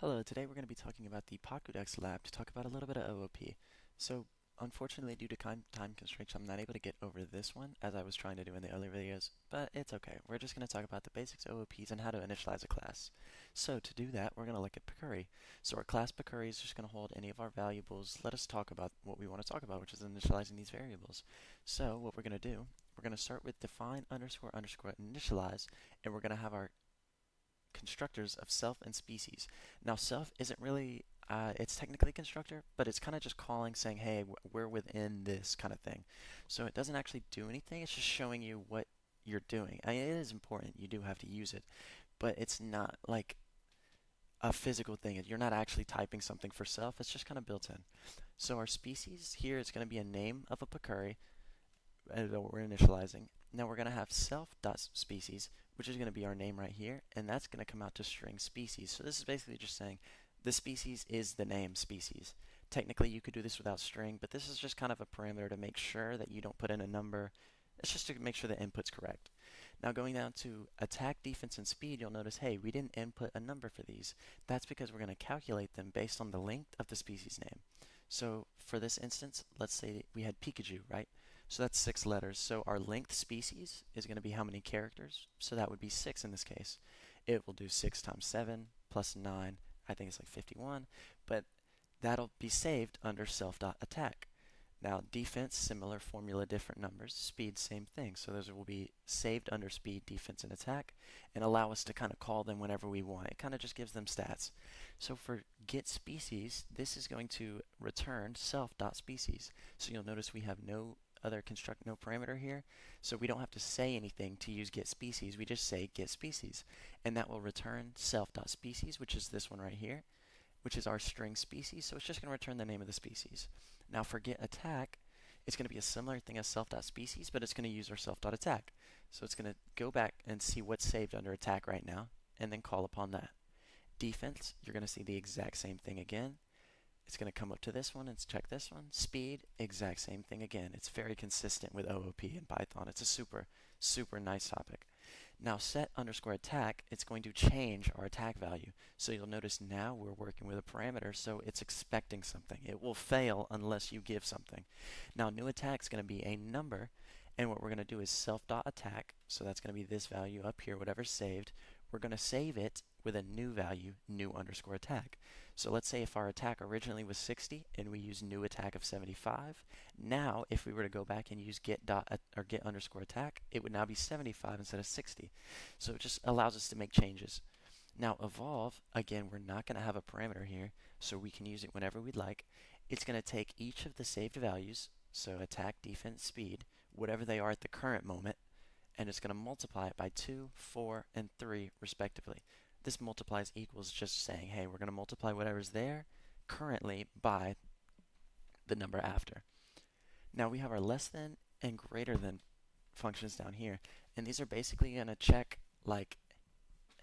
Hello, today we're going to be talking about the Pakudex lab to talk about a little bit of OOP. So, unfortunately, due to time constraints, I'm not able to get over this one as I was trying to do in the earlier videos, but it's okay. We're just going to talk about the basics of OOPs and how to initialize a class. So, to do that, we're going to look at Pakuri. So, our class Pakuri is just going to hold any of our valuables. Let us talk about what we want to talk about, which is initializing these variables. So, what we're going to do, we're going to start with define underscore underscore initialize, and we're going to have our constructors of self and species. Now, self isn't really, it's technically a constructor, but it's kind of just calling, saying, hey, we're within this kind of thing. So it doesn't actually do anything, it's just showing you what you're doing. I mean, it is important, you do have to use it, but it's not like a physical thing. You're not actually typing something for self, it's just kind of built in. So our species here is going to be a name of a Pakuri that we're initializing. Now we're going to have self.species, which is going to be our name right here, and that's going to come out to string species. So this is basically just saying the species is the name species. Technically, you could do this without string, but this is just kind of a parameter to make sure that you don't put in a number. It's just to make sure the input's correct. Now going down to attack, defense, and speed, you'll notice, hey, we didn't input a number for these. That's because we're going to calculate them based on the length of the species name. So for this instance, let's say we had Pikachu, right? So that's 6 letters. So our length species is going to be how many characters? So that would be 6 in this case. It will do 6 times 7 plus 9. I think it's like 51. But that'll be saved under self.attack. Now, defense, similar formula, different numbers. Speed, same thing. So those will be saved under speed, defense, and attack, and allow us to kind of call them whenever we want. It kind of just gives them stats. So for get species, this is going to return self.species. So you'll notice we have no other construct, no parameter here. So we don't have to say anything to use get species. We just say get species. And that will return self.species, which is this one right here, which is our string species, so it's just going to return the name of the species. Now for get attack, it's going to be a similar thing as self.species, but it's going to use our self.attack. So it's going to go back and see what's saved under attack right now, and then call upon that. Defense, you're going to see the exact same thing again. It's going to come up to this one and check this one. Speed, exact same thing again. It's very consistent with OOP in Python. It's a super, super nice topic. Now set underscore attack, it's going to change our attack value. So you'll notice now we're working with a parameter, so it's expecting something. It will fail unless you give something. Now new attack is going to be a number, and what we're going to do is self.attack, so that's going to be this value up here, whatever's saved. We're going to save it with a new value, new underscore attack. So let's say if our attack originally was 60 and we use new attack of 75, now if we were to go back and use get dot or get underscore attack, it would now be 75 instead of 60. So it just allows us to make changes. Now evolve, again, we're not going to have a parameter here, so we can use it whenever we'd like. It's going to take each of the saved values, so attack, defense, speed, whatever they are at the current moment, and it's going to multiply it by 2, 4, and 3 respectively. This multiplies equals just saying, hey, we're going to multiply whatever's there currently by the number after. Now we have our less than and greater than functions down here, and these are basically going to check like,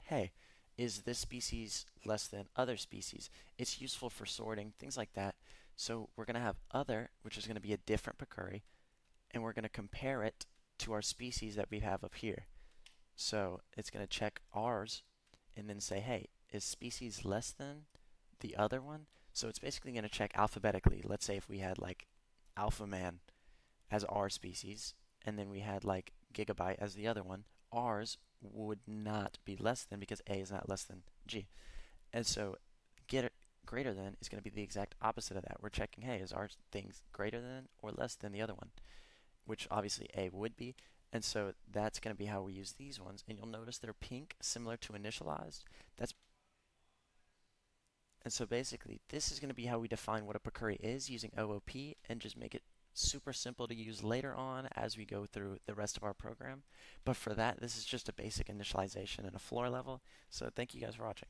hey, is this species less than other species? It's useful for sorting, things like that. So we're going to have other, which is going to be a different Pakuri, and we're going to compare it to our species that we have up here. So it's going to check ours and then say, hey, is species less than the other one? So it's basically going to check alphabetically. Let's say if we had like Alpha Man as our species, and then we had like Gigabyte as the other one, ours would not be less than because A is not less than G. And so get greater than is going to be the exact opposite of that. We're checking, hey, is our things greater than or less than the other one? Which obviously A would be. And so that's going to be how we use these ones. And you'll notice they're pink, similar to initialized. And so basically, this is going to be how we define what a Pakuri is using OOP and just make it super simple to use later on as we go through the rest of our program. But for that, this is just a basic initialization and a floor level. So thank you guys for watching.